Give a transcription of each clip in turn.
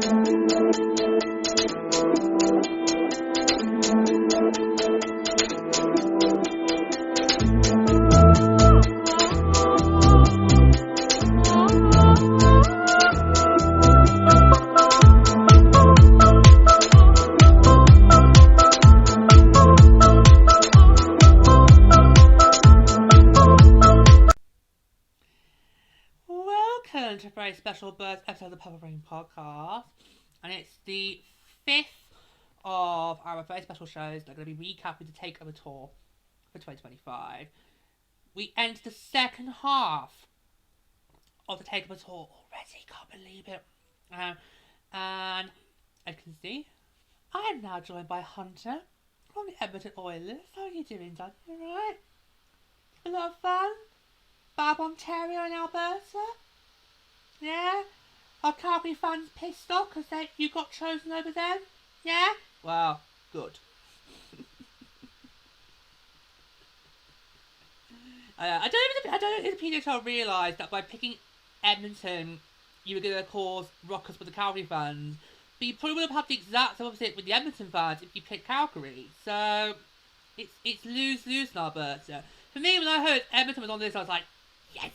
To a very special birth episode of the Powerplay podcast, and it's the 5th of our very special shows that are going to be recapping the Takeover Tour for 2025. We enter the second half of the Takeover Tour already, can't believe it. And as you can see, I am now joined by Hunter from the Edmonton Oilers. How are you doing, Doug? You alright? A lot of fun? Bab, Ontario and Alberta? Yeah? Are Calgary fans pissed off because you got chosen over them? Yeah? Well, good. I don't think the PWHL realised that by picking Edmonton, you were going to cause ruckus with the Calgary fans. But you probably would have had the exact opposite with the Edmonton fans if you picked Calgary. So, it's lose-lose in Alberta. For me, when I heard Edmonton was on this, I was like, yes!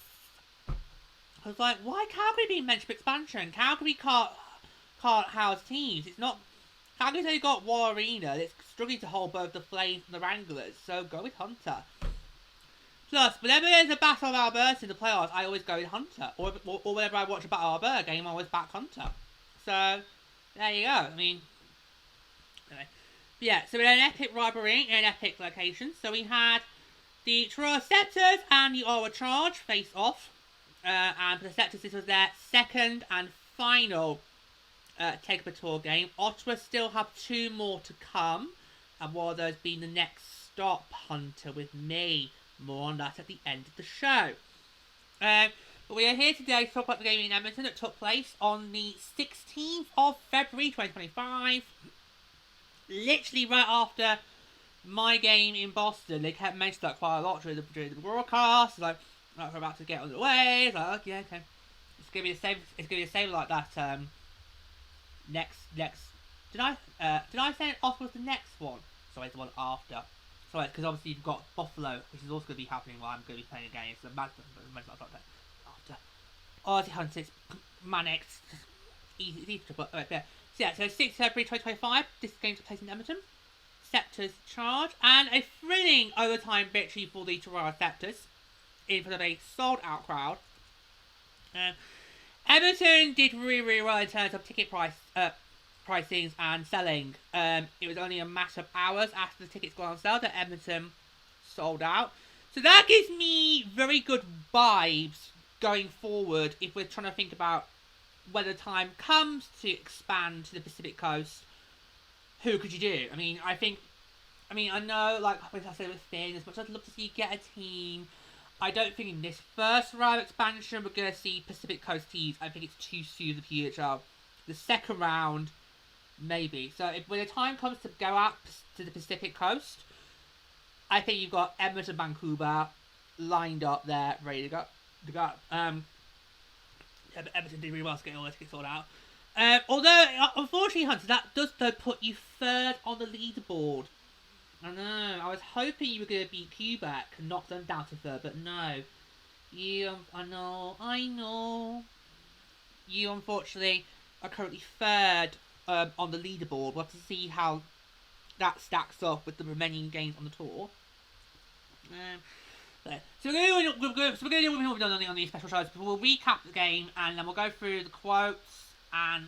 I was like, why Calgary being mentioned for expansion? Calgary can't house teams. It's not... Calgary's only got one arena. It's struggling to hold both the Flames and the Wranglers. So go with Hunter. Plus, whenever there's a Battle of Alberta in the playoffs, I always go with Hunter. Or whenever I watch a Battle of Alberta game, I always back Hunter. So, there you go. I mean... Anyway. But yeah, so we had an epic rivalry in an epic location. So we had the Toronto Sceptres and the Ottawa Charge face off. And for the Sceptres, this was their second and final Takeover Tour game. Ottawa still have 2 more to come, and one of those being the next stop, Hunter, with me. More on that at the end of the show. But we are here today to talk about the game in Edmonton that took place on the 16th of February 2025. Literally right after my game in Boston. They kept mentioning that quite a lot during the broadcast. Like, we're about to get on the way. It's like, yeah, okay. It's gonna be the same. It's gonna be the same like that. Next. Did I say Ottawa was the next one? Sorry, it's the one after. Sorry, because obviously you've got Buffalo, which is also gonna be happening while I'm gonna be playing a game. So imagine after. Ozzy Hunter, it's manic. Easy to put. Right there. So yeah, so 6th February 2025. This game took place in Edmonton. Sceptres Charge, and a thrilling overtime victory for the Toronto Sceptres in front of a sold-out crowd. Edmonton did really well in terms of ticket pricings and selling. It was only a matter of hours after the tickets got on sale that Edmonton sold out. So that gives me very good vibes going forward if we're trying to think about when the time comes to expand to the Pacific Coast. Who could you do? I know, like I said with Finn, as much as I'd love to see you get a team, I don't think in this first round of expansion we're going to see Pacific Coast teams. I think it's too soon for the PHL. The second round, maybe. So when the time comes to go out to the Pacific Coast, I think you've got Edmonton, Vancouver lined up there, ready to go. Edmonton did really well to get all their tickets sorted out. Although, unfortunately, Hunter, that does though put you 3rd on the leaderboard. I know. I was hoping you were going to beat Quebec and knock them down to 3rd, but no. I know. You, unfortunately, are currently 3rd on the leaderboard. We'll have to see how that stacks up with the remaining games on the tour. So we're going to do what we've done on these special shows. We'll recap the game, and then we'll go through the quotes and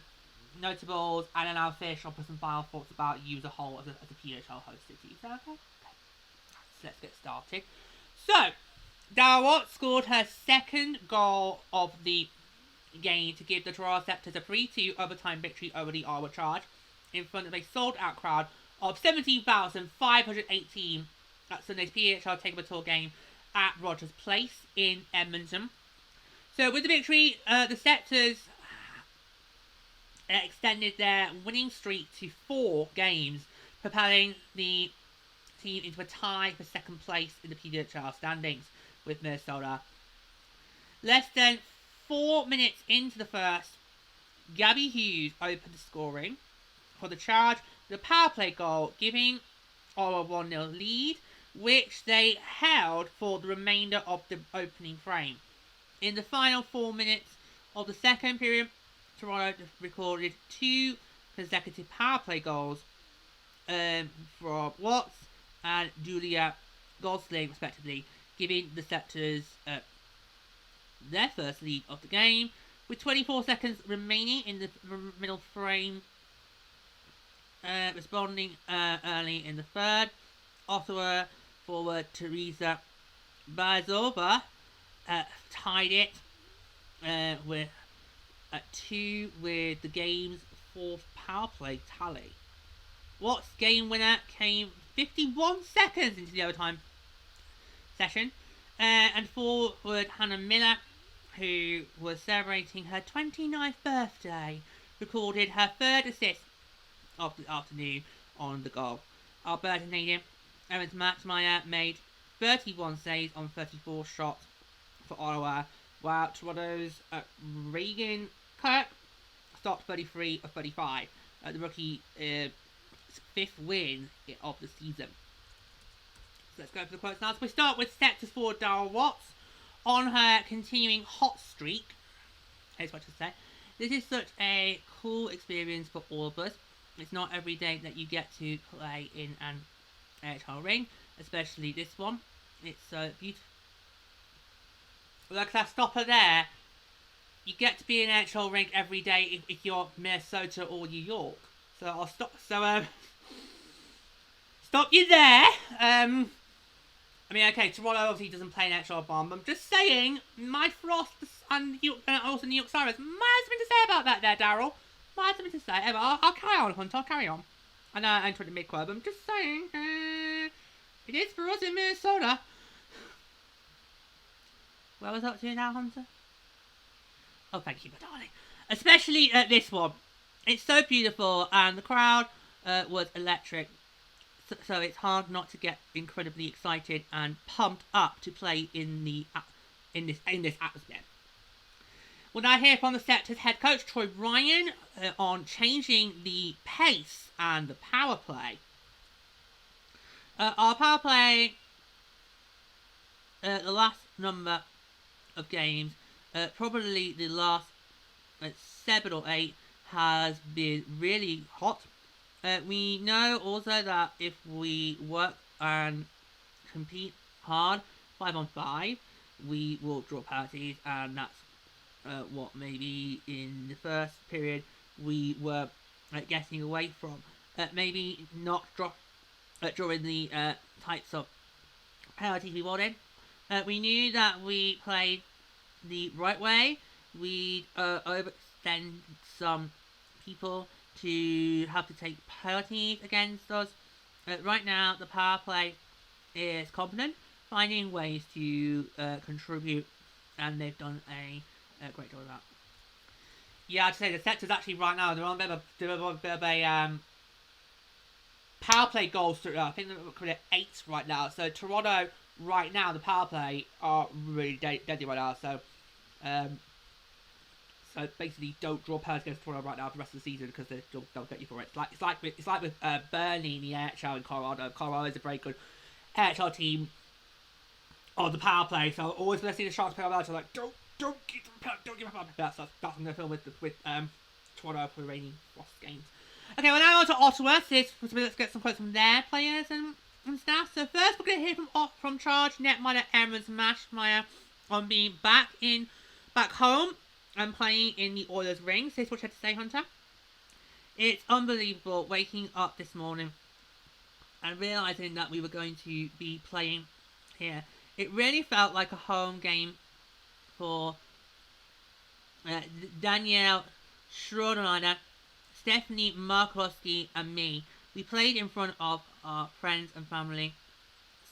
notables, and then I'll finish off with some final thoughts about you as a whole as a PWHL host city. Is that okay? So let's get started. So, Darwat scored her 2nd goal of the game to give the Toronto Sceptres a 3-2 overtime victory over the Ottawa Charge in front of a sold-out crowd of 17,518 at Sunday's PWHL Takeover Tour game at Rogers Place in Edmonton. So with the victory, the Sceptres extended their winning streak to 4 games, propelling the team into a tie for 2nd place in the PWHL standings with Minnesota. Less than 4 minutes into the first, Gabby Hughes opened the scoring for the Charge with a power play goal, giving Ottawa 1-0 lead, which they held for the remainder of the opening frame. In the final 4 minutes of the second period, Toronto recorded 2 consecutive power play goals from Watts and Julia Gosling, respectively, giving the Sceptres their first lead of the game. With 24 seconds remaining in the middle frame, responding early in the third, Ottawa forward Teresa Bazova tied it with at 2 with the game's 4th power play tally. Watt's game winner came 51 seconds into the overtime session, and forward Hannah Miller, who was celebrating her 29th birthday, recorded her 3rd assist of the afternoon on the goal. Alberta native Evans Maxmeyer made 31 saves on 34 shots for Ottawa, while Toronto's Reagan Kirk stopped 33 of 35. The rookie 5th win of the season. So let's go for the quotes now. So we start with Sceptres forward Darryl Watts. On her continuing hot streak, that's what I say. This is such a cool experience for all of us. It's not every day that you get to play in an NHL ring, especially this one. It's so beautiful. Like that stopper there, you get to be in an NHL rink every day if you're Minnesota or New York. So I'll stop. So stop you there. I mean, okay, Toronto obviously doesn't play an NHL bomb. I'm just saying, my Frost and also New York Cyrus might have something to say about that there, Daryl. Might have something to say. Anyway, I'll carry on, Hunter. I'll carry on. I know I entered the mid-quote, but I'm just saying, it is for us in Minnesota. Where was I up to now, Hunter? Oh, thank you, my darling. Especially this one. It's so beautiful, and the crowd was electric. So it's hard not to get incredibly excited and pumped up to play in this atmosphere. We'll now hear from the Sceptres head coach Troy Ryan on changing the pace and the power play. Our power play, the last number of games, probably the last 7 or 8, has been really hot. We know also that if we work and compete hard 5-on-5, we will draw penalties, and that's what maybe in the first period we were getting away from. Maybe not drawing the types of penalties we wanted. We knew that we played the right way. We'd overextend some people to have to take penalties against us. Right now, the power play is competent, finding ways to contribute, and they've done a great job of that. Yeah, I'd say the Sceptres actually right now, they're on a bit of a power play goals. I think they're at 8 right now. So Toronto right now, the power play are really deadly right now. So so basically, don't draw penalties against Toronto right now for the rest of the season because they'll get you for it. It's like with Burnley in the NHL in Colorado. Colorado is a very good NHL team on the power play. So always when I see the Sharks play on that, so like don't give them penalties. That's what I'm going to film with Toronto for the remaining Frost games. Okay, well now on to Ottawa. So let's get some quotes from their players and stuff. So first, we're going to hear from Charge netminder Evans Maxmeyer on being back home and playing in the Oilers ring. So this is what you had to say, Hunter. It's unbelievable waking up this morning and realising that we were going to be playing here. It really felt like a home game for Danielle Schroeder, Stephanie Markowski and me. We played in front of our friends and family,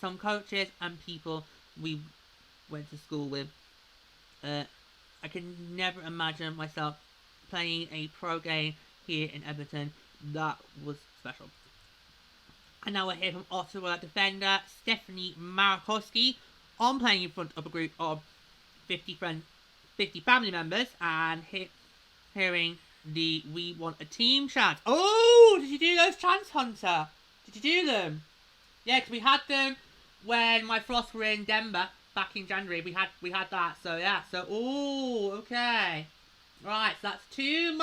some coaches and people we went to school with. I can never imagine myself playing a pro game here in Edmonton. That was special. And now we're here from Ottawa defender Stephanie Markowski on playing in front of a group of 50 family members and hearing We Want a Team chants. Oh, did you do those chants, Hunter? Did you do them? Yeah, because we had them when my Frost were in Denver back in January. We had that. So yeah. So okay. Right. So that's two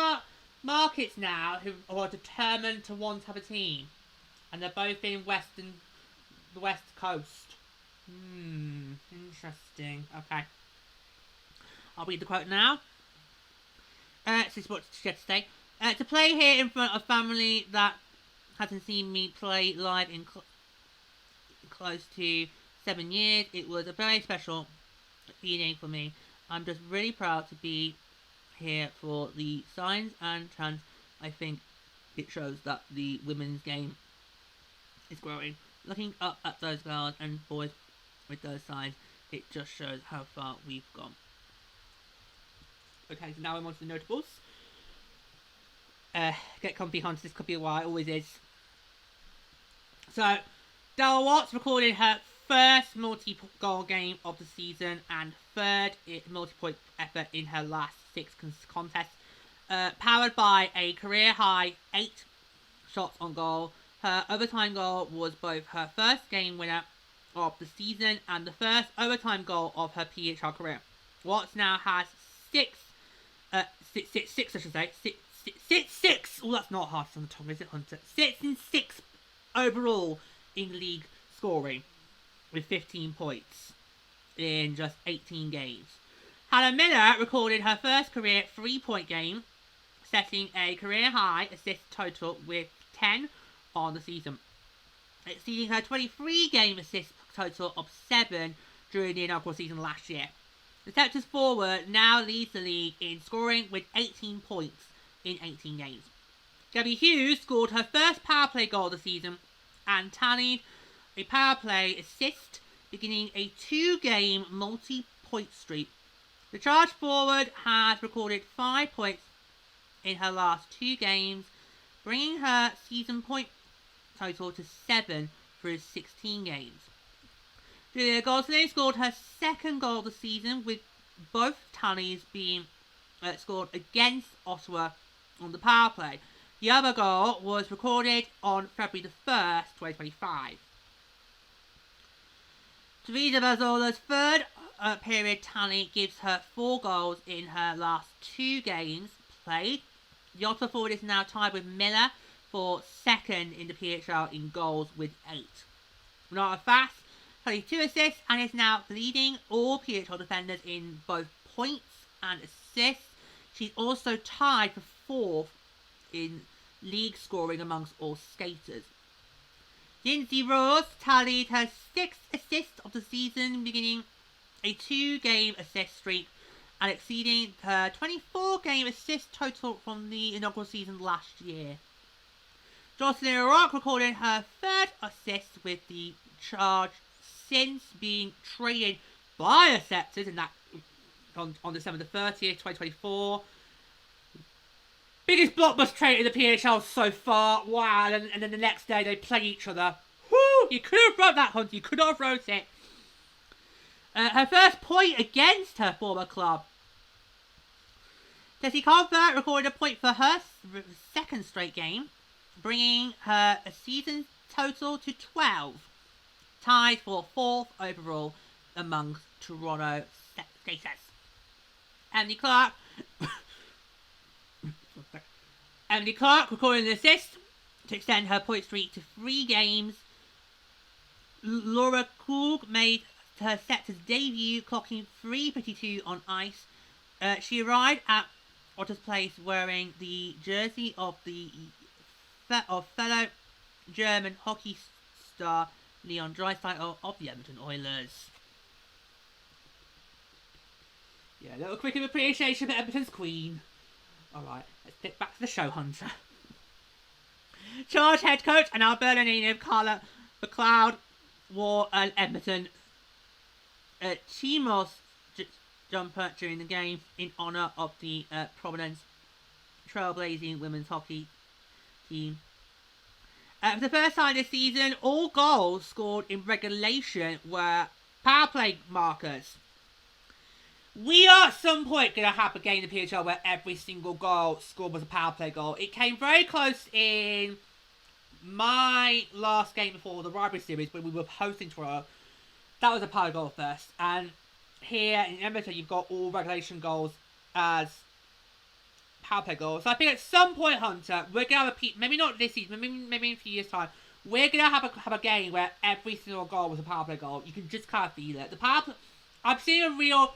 markets now who are determined to want to have a team, and they're both in the West Coast. Interesting. Okay. I'll read the quote now. This is what she had to say. To play here in front of family that hasn't seen me play live in close to 7 years, it was a very special feeling for me. I'm just really proud to be here for the signs and chants. I think it shows that the women's game is growing. Looking up at those girls and boys with those signs, it just shows how far we've gone. Okay, so now I'm on to the notables. Get comfy, Hunter. This could be a while. It always is. So, Della Watts recorded her first multi-goal game of the season and third multi-point effort in her last 6 contests. Powered by a career-high 8 shots on goal, her overtime goal was both her first game winner of the season and the first overtime goal of her PHL career. Watts now has six. I should say. Six. Oh, that's not hard on the tongue, is it, Hunter? 6 and 6 overall in league scoring, with 15 points in just 18 games. Hannah Miller recorded her first career 3-point game, setting a career high assist total with 10 on the season, exceeding her 23-game assist total of 7 during the inaugural season last year. The Sceptres forward now leads the league in scoring with 18 points in 18 games. Gabby Hughes scored her first powerplay goal of the season and tallied a powerplay assist, beginning a 2-game multi-point streak. The Charge forward has recorded 5 points in her last 2 games, bringing her season point total to 7 through 16 games. Julia Gosling scored her second goal of the season, with both tallies being scored against Ottawa on the power play. The other goal was recorded on February the 1st, 2025. Teresa Mazzola's third period tally gives her 4 goals in her last 2 games played. The Ottawa forward is now tied with Miller for second in the PHL in goals with 8. Renata Fast had 2 assists and is now leading all PHL defenders in both points and assists. She's also tied for 4th in league scoring amongst all skaters. Lindsay Ross tallied her 6th assist of the season, beginning a 2-game assist streak and exceeding her 24-game assist total from the inaugural season last year. Jocelyn O'Rourke recorded her 3rd assist with the Charge since being traded by the Sceptres in that on December the 30th, 2024. Biggest blockbuster trade in the PHL so far. Wow, and then the next day they play each other. Whoo! You could have wrote that, Hunter. You could not have wrote it. Her first point against her former club. Tessie Colbert recorded a point for her 2nd straight game, bringing her a season total to 12. Tied for 4th overall amongst Toronto skaters. Emily Clark recorded an assist to extend her point streak to 3 games. Laura Krug made her Sceptres debut, clocking 3:52 on ice. She arrived at Otter's Place wearing the jersey of fellow German hockey star Leon Draisaitl of the Edmonton Oilers. Yeah, a little quick of appreciation for Edmonton's queen. Alright, let's get back to the show, Hunter. Charge head coach and Alberta native Carla McLeod wore an Edmonton Chimos jumper during the game in honour of the Providence Trailblazing women's hockey team. For the first time this season, all goals scored in regulation were power play markers, We are at some point going to have a game in the PHL where every single goal scored was a power play goal. It came very close in my last game before the Rivalry Series when we were hosting Toronto. That was a power goal first. And here in Edmonton, you've got all regulation goals as power play goals. So I think at some point, Hunter, we're going to have maybe not this season, maybe in a few years' time, we're going to have a game where every single goal was a power play goal. You can just kind of feel it. The power play, I've seen a real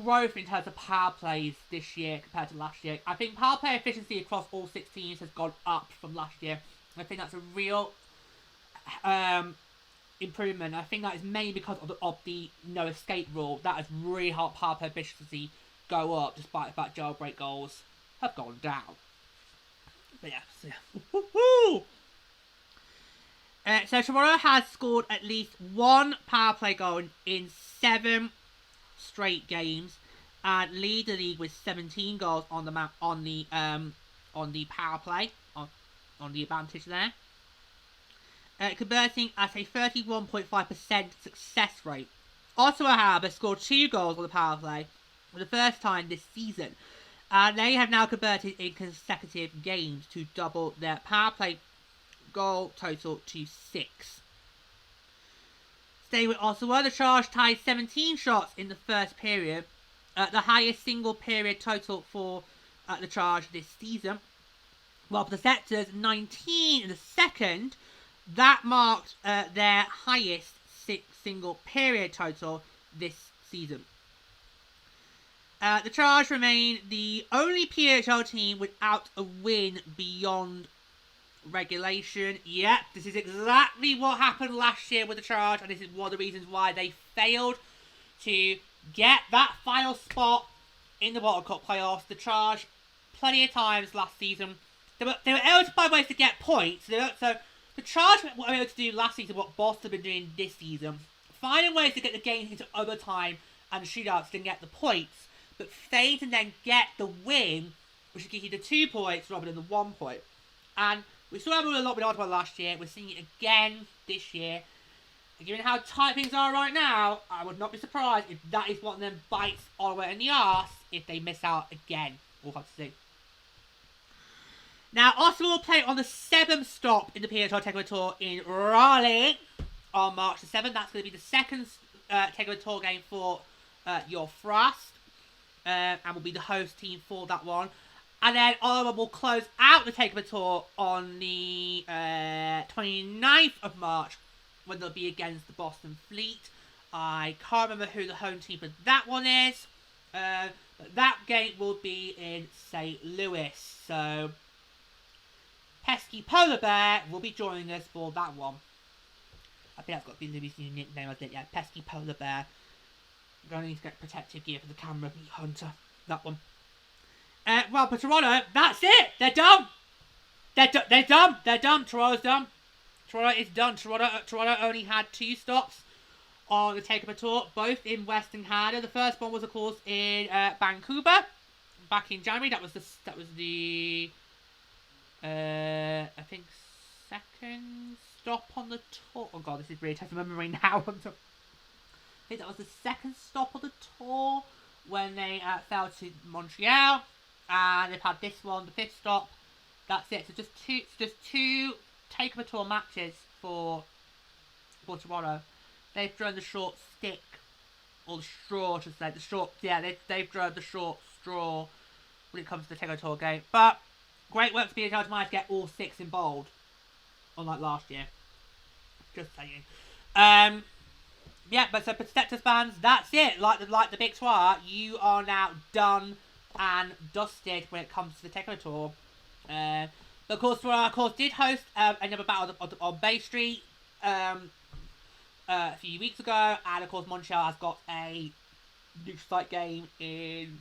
growth in terms of power plays this year compared to last year. I think power play efficiency across all 6 teams has gone up from last year. I think that's a real improvement. I think that is mainly because of the no escape rule. That has really helped power play efficiency go up, despite the fact jailbreak goals have gone down. But yeah, so Toronto has scored at least 1 power play goal in 7 straight games and lead the league with 17 goals on the power play on the advantage there, converting at a 31.5% success rate. Ottawa, however, scored 2 goals on the power play for the first time this season, and they have now converted in consecutive games to double their power play goal total to 6. Staying with Ottawa, the Charge tied 17 shots in the first period, the highest single period total for the Charge this season. While for the Sceptres, 19 in the second. That marked their highest single period total this season. The Charge remain the only PHL team without a win beyond regulation. Yep, this is exactly what happened last year with the Charge, and this is one of the reasons why they failed to get that final spot in the World Cup playoffs. The Charge, plenty of times last season, they were able to find ways to get points. So the Charge were able to do last season what Boston have been doing this season, finding ways to get the game into overtime and shootouts to get the points, but failing to then get the win, which gives you the 2 points rather than the 1 point. And we saw that a lot with Ottawa last year. We're seeing it again this year. And given how tight things are right now, I would not be surprised if that is one of them bites Ottawa in the arse if they miss out again. We'll have to see. Now, Ottawa will play on the 7th stop in the PHL Takeover Tour in Raleigh on March the 7th. That's going to be the second Takeover Tour game for your Frost. And will be the host team for that one. And then Ottawa will close out the Takeover Tour on the 29th of March, when they'll be against the Boston Fleet. I can't remember who the home team for that one is. But that game will be in St. Louis. So, Pesky Polar Bear will be joining us for that one. I think that's got to be Louis' new nickname, I think. Yeah, Pesky Polar Bear. I'm going to need to get protective gear for the camera, Hunter. That one. Well, for Toronto, that's it. They're done. They're done. They're done. Toronto's done. Toronto is done. Toronto only had 2 stops on the Takeover Tour, both in Western Canada. The first one was, of course, in Vancouver back in January. That was the I think second stop on the tour. Oh god, this is really tough to remember right now. I think that was the second stop on the tour when they fell to Montreal. And they've had this one, the 5th stop. That's it. So just two Takeover Tour matches for Toronto. They've thrown the short stick, or the straw, I should say. They've thrown the short straw when it comes to the Takeover Tour game. But great work to be able to manage to get all 6 involved, unlike last year. Just saying. Yeah, but so for Sceptres fans, that's it. Like the Big Trois, you are now done and dusted when it comes to the Takeover Tour. But of course, Toronto, did host another battle on Bay Street a few weeks ago, and of course Montreal has got a neutral site game in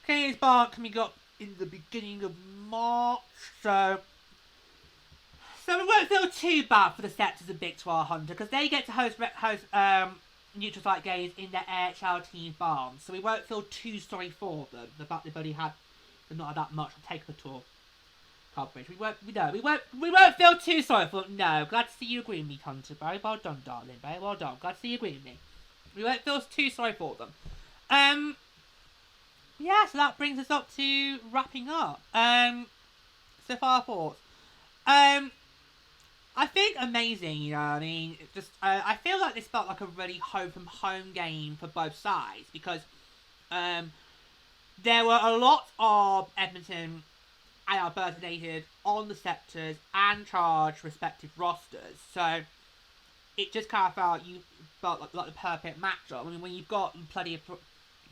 Canadiens Park coming up in the beginning of March. So it won't feel too bad for the Sceptres and Big 12 Hunter, because they get to host neutral site games in their AHL team barns. So we won't feel too sorry for them. The fact they've only had not that much on Takeover Tour coverage. We won't feel too sorry for them. No, glad to see you agree with me, Hunter. Very well done, darling. Very well done. Glad to see you agree with me. We won't feel too sorry for them. Yeah, so that brings us up to wrapping up. So far thoughts. I think amazing, you know, I mean, I feel like this felt like a really home game for both sides, because, there were a lot of Edmonton and Alberta native on the Sceptres and Charge respective rosters, so it just kind of felt like the perfect matchup. I mean, when you've got plenty of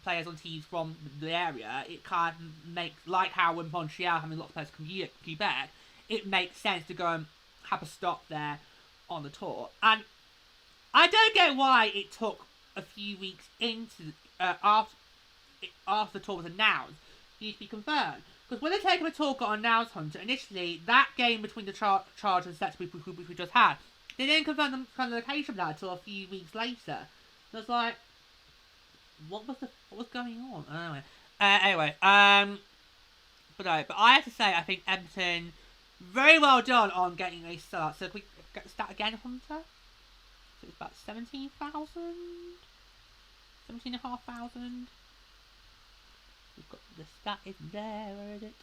players on teams from the area, it kind of makes, like how when Montreal having lots of players from Quebec, it makes sense to go and have a stop there on the tour. And I don't get why it took a few weeks into after the tour was announced for you to be confirmed. Because when the Takeover Tour got announced, Hunter, initially, that game between the Charge and Sets which we just had, they didn't confirm the location of that until a few weeks later. So it's like, what was going on? Anyway, but I have to say, I think Edmonton, very well done on getting a start. So can we get the stat again, Hunter? So it's about 17,000? 17,500? We've got the stat is there, where is it?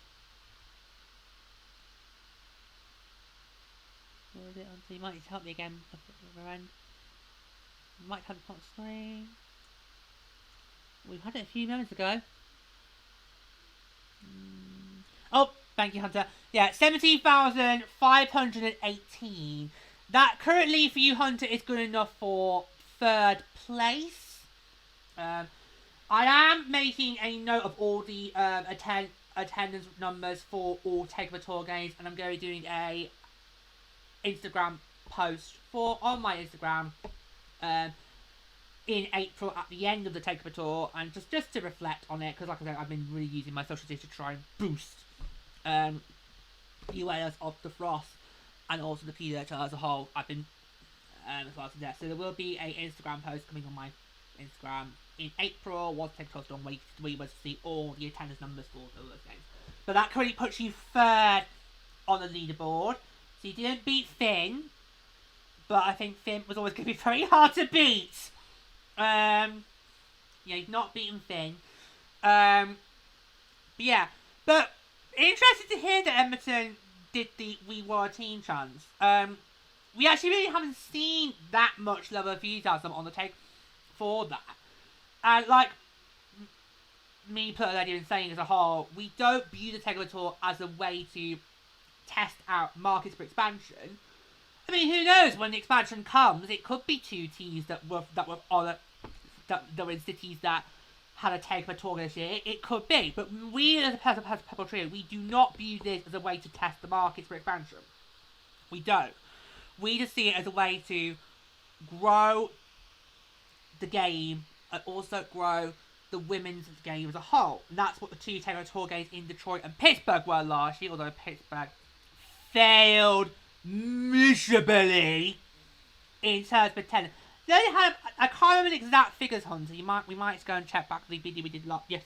Where is it? So you might need to help me again. You might have it on the screen. We've had it a few moments ago. Oh, thank you, Hunter. Yeah, 17,518. That currently for you, Hunter, is good enough for third place. I am making a note of all the attendance numbers for all Takeover Tour games, and I'm going to be doing a Instagram post on my Instagram in April at the end of the Takeover Tour, and just to reflect on it, because like I said, I've been really using my social media to try and boost the awareness of the Frost and also the PWHL as a whole. I've been as well as that. So there will be an Instagram post coming on my Instagram in April once Takeover Tour's done, where you will see all the attendance numbers for those games. But that currently puts you third on the leaderboard. So you didn't beat Finn, but I think Finn was always going to be very hard to beat. Yeah, you've not beaten Finn. But yeah. But interested to hear that Edmonton did the We Were a Team chance. We actually really haven't seen that much level of enthusiasm on the take for that. And like me personally been saying as a whole, we don't view the Takeover Tour as a way to test out markets for expansion. I mean, who knows, when the expansion comes, it could be two teams that were in cities that had a Takeover Tour this year. It could be, but we as a Purple Trio, we do not view this as a way to test the markets for expansion. We don't. We just see it as a way to grow the game and also grow the women's game as a whole. And that's what the two Takeover Tour games in Detroit and Pittsburgh were last year, although Pittsburgh failed miserably in terms of attendance. They had, I can't remember the exact figures, Hunter. We might go and check back the video we did last year.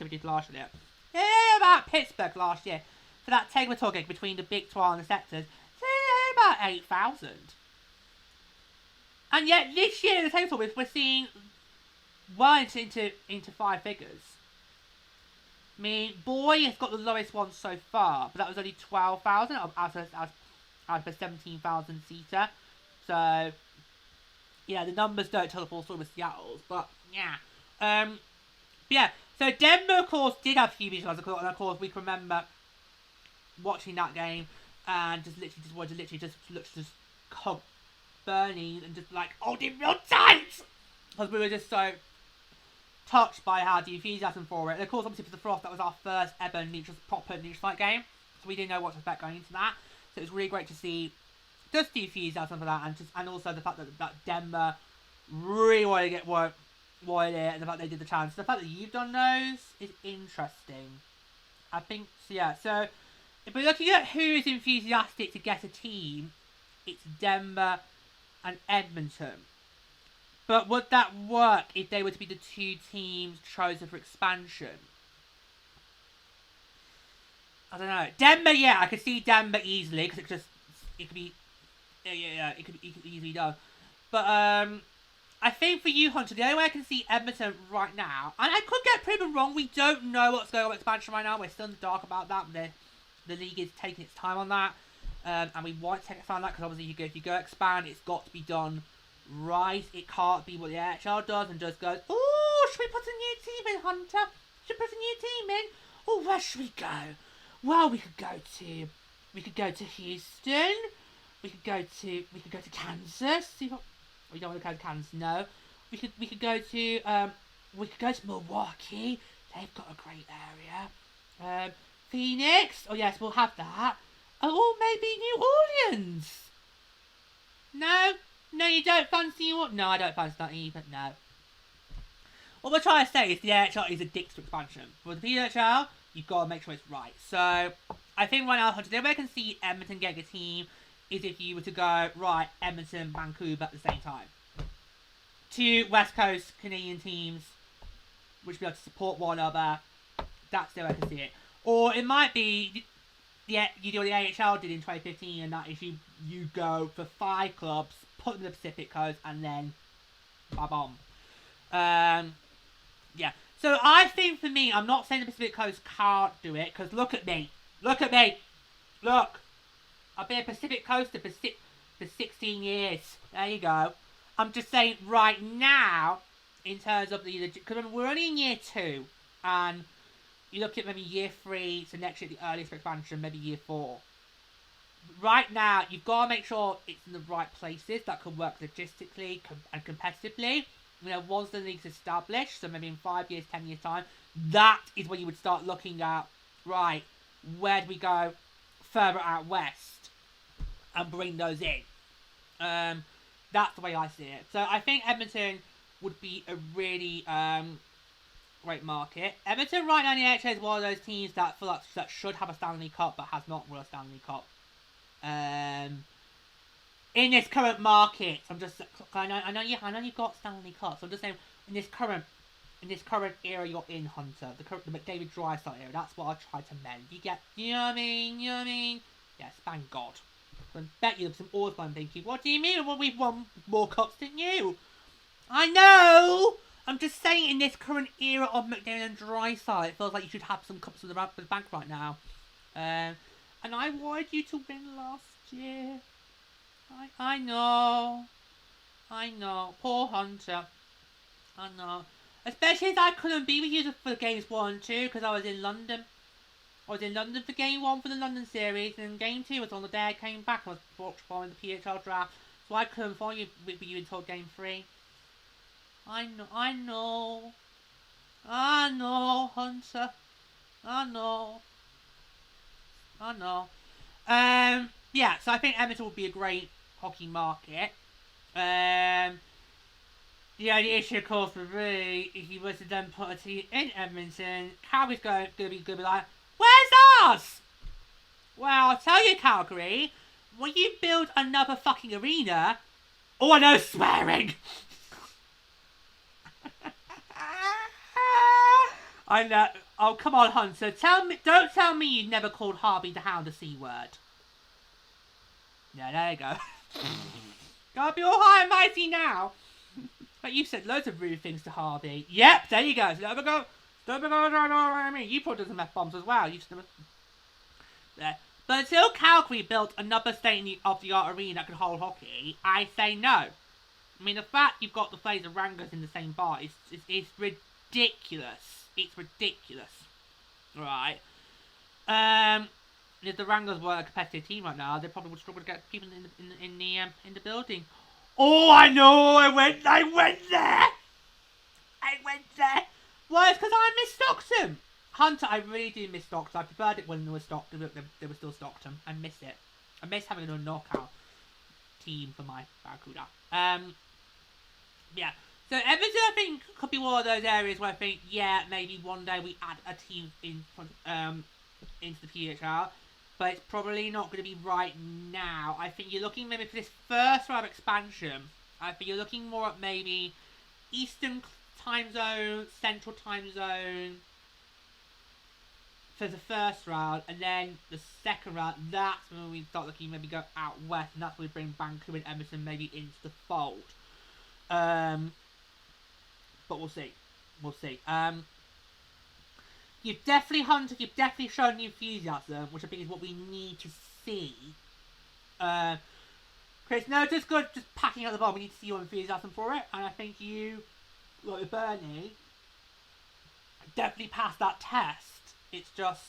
Yeah, about Pittsburgh last year for that Takeover Tour game between the Big 12 and the Sceptres. About 8,000. And yet this year in the Takeover Tour we're seeing well into five figures. I mean, Boy has got the lowest one so far, but that was only 12,000 out of a 17,000 seater. So yeah, the numbers don't tell the full story with Seattle's, but yeah. But yeah, so Denver, of course, did have huge visuals, and of course we can remember watching that game and just cog burning and just like holding real tight, because we were just so touched by how the enthusiasm for it. And of course, obviously for the Frost, that was our first ever proper neutral site game, so we didn't know what to expect going into that. So it was really great to see just the enthusiasm for that, and also the fact that Denver really wanted it, and the fact they did the challenge. The fact that you've done those is interesting. I think so. Yeah. So if we're looking at who is enthusiastic to get a team, it's Denver and Edmonton. But would that work if they were to be the two teams chosen for expansion? I don't know. Denver, yeah, I could see Denver easily, because it could be, it could easily done. But I I think for you, Hunter, the only way I can see Edmonton right now, and I could get proven wrong, we don't know what's going on with expansion right now, we're still in the dark about that, the league is taking its time on that, and we want to take its time on that, because obviously if you go expand, it's got to be done right. It can't be what the AHL does and just goes, oh, should we put a new team in, Hunter? Should we put a new team in? Oh, where should we go? Well, we could go to Houston. We could go to Kansas. We don't want to go to Kansas. No. We could go to Milwaukee. They've got a great area. Phoenix. Oh yes, we'll have that. Oh, maybe New Orleans. No, you don't fancy New Orleans. No, I don't fancy that either. No. What we're trying to say is the AHL is a dick to expansion. For the PWHL, you've got to make sure it's right. So, I think right now, Hunter, the way I can see Edmonton getting a team is if you were to go, right, Edmonton, Vancouver at the same time. Two West Coast Canadian teams, which will be able to support one another. That's the way I can see it. Or it might be, yeah, you do what the AHL did in 2015, and that is you go for 5 clubs, put them in the Pacific Coast, and then ba-bomb. Yeah. So I think for me, I'm not saying the Pacific Coast can't do it, because look at me. Look at me. Look. I've been a Pacific Coaster for 16 years. There you go. I'm just saying right now, in terms of because we're only in year 2, and you look at maybe year 3, so next year the earliest for expansion, maybe year 4. Right now, you've got to make sure it's in the right places that can work logistically and competitively. You know, once the league's established, so maybe in 5 years, 10 years time, that is when you would start looking at, right, where do we go further out west and bring those in. That's the way I see it. So I think Edmonton would be a really great market. Edmonton right now in the NHL is one of those teams that feel like that should have a Stanley Cup but has not won a Stanley Cup. In this current market, I know you've got Stanley Cups. So I'm just saying in this current era you're in, Hunter, the McDavid Draisaitl era. That's what I try to mend. You know what I mean? Yes, thank God. I bet you some always been thinking, what do you mean? Well, we've won more cups than you. I know. I'm just saying in this current era of McDavid and Draisaitl, it feels like you should have some cups in the bank right now. And I wanted you to win last year. I know. Poor Hunter. I know. Especially as I couldn't be with you for games 1 and 2 because I was in London. I was in London for game 1 for the London series, and game 2 was on the day I came back. I was following the PHL draft, so I couldn't follow you with you until game 3. I know, Hunter. I know. Yeah, so I think Edmonton would be a great hockey market. The only issue, of course, for me, if you were to then put a team in Edmonton, Calgary's going to be like, where's ours? Well, I'll tell you, Calgary, when you build another fucking arena, oh, I know, swearing. I know. Oh, come on, Hunter. Don't tell me you never called Harvey the Hound a C word. Yeah, there you go. Gotta be all high and mighty now. But you've said loads of rude things to Harvey. Yep, there you go. So I mean, you put some F-bombs as well. There. But until Calgary built another state-of-the-art arena that could hold hockey, I say no. I mean, the fact you've got the Fraser Wranglers in the same bar is ridiculous. It's ridiculous. Right. If the Wranglers were a competitive team right now, they probably would struggle to get people in the building. Oh, I know! I went there! Well, it's because I miss Stockton! Hunter, I really do miss Stockton. I preferred it when they were Stockton, but they were still Stockton. I miss it. I miss having a knockout team for my Barracuda. Yeah. So Edmonton, I think, could be one of those areas where I think, yeah, maybe one day we add a team into the PHL. But it's probably not going to be right now. I think you're looking maybe for this first round of expansion. I think you're looking more at maybe Eastern time zone, Central time zone for the first round. And then the second round, that's when we start looking maybe go out west. And that's when we bring Vancouver and Edmonton maybe into the fold. But we'll see. We'll see. You've definitely hunted. You've definitely shown the enthusiasm, which I think is what we need to see. Chris, no, just good. Just packing out the ball. We need to see your enthusiasm for it, and I think you, like with Bernie, definitely passed that test. It's just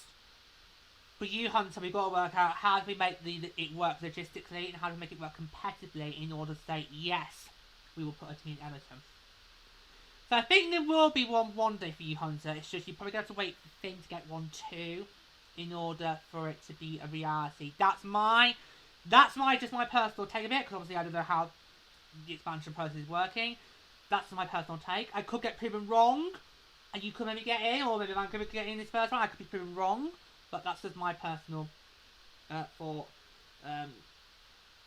for you, Hunter. We've got to work out how do we make it work logistically, and how do we make it work competitively in order to say yes, we will put a team in Edmonton. So I think there will be one day for you, Hunter. It's just you're probably going to have to wait for things to get 1-2 in order for it to be a reality. That's my personal take of it, because obviously I don't know how the expansion process is working. That's my personal take. I could get proven wrong, and you could maybe get in, or maybe I'm going to get in this first round. I could be proven wrong, but that's just my personal thought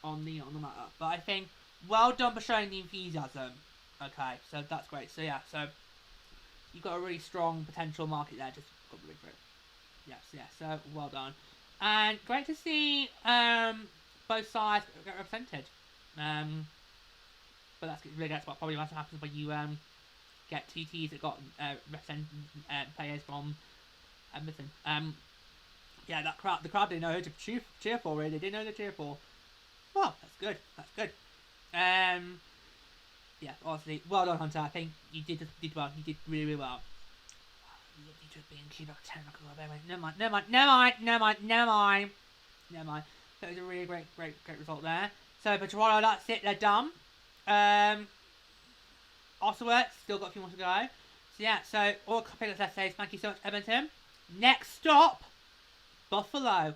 on the matter. But I think well done for showing the enthusiasm. Okay, so that's great. So yeah, so you've got a really strong potential market there. Just got to wait for it. Yes, yeah. So well done, and great to see both sides get represented. But that's what probably happens when you get TTs that got representing players from Edmonton. Yeah, the crowd didn't know who to cheer for. Really, they didn't know who to cheer for. Well, that's good. That's good. Yeah, honestly, well done, Hunter. I think you did well. You did really, really well. You just being cute about 10 o'clock. Never mind. That was a really great result there. So for Toronto, that's it. They're done. Ottawa still got a few more to go. So yeah, so all pickers let's say thank you so much, Edmonton. Next stop, Buffalo.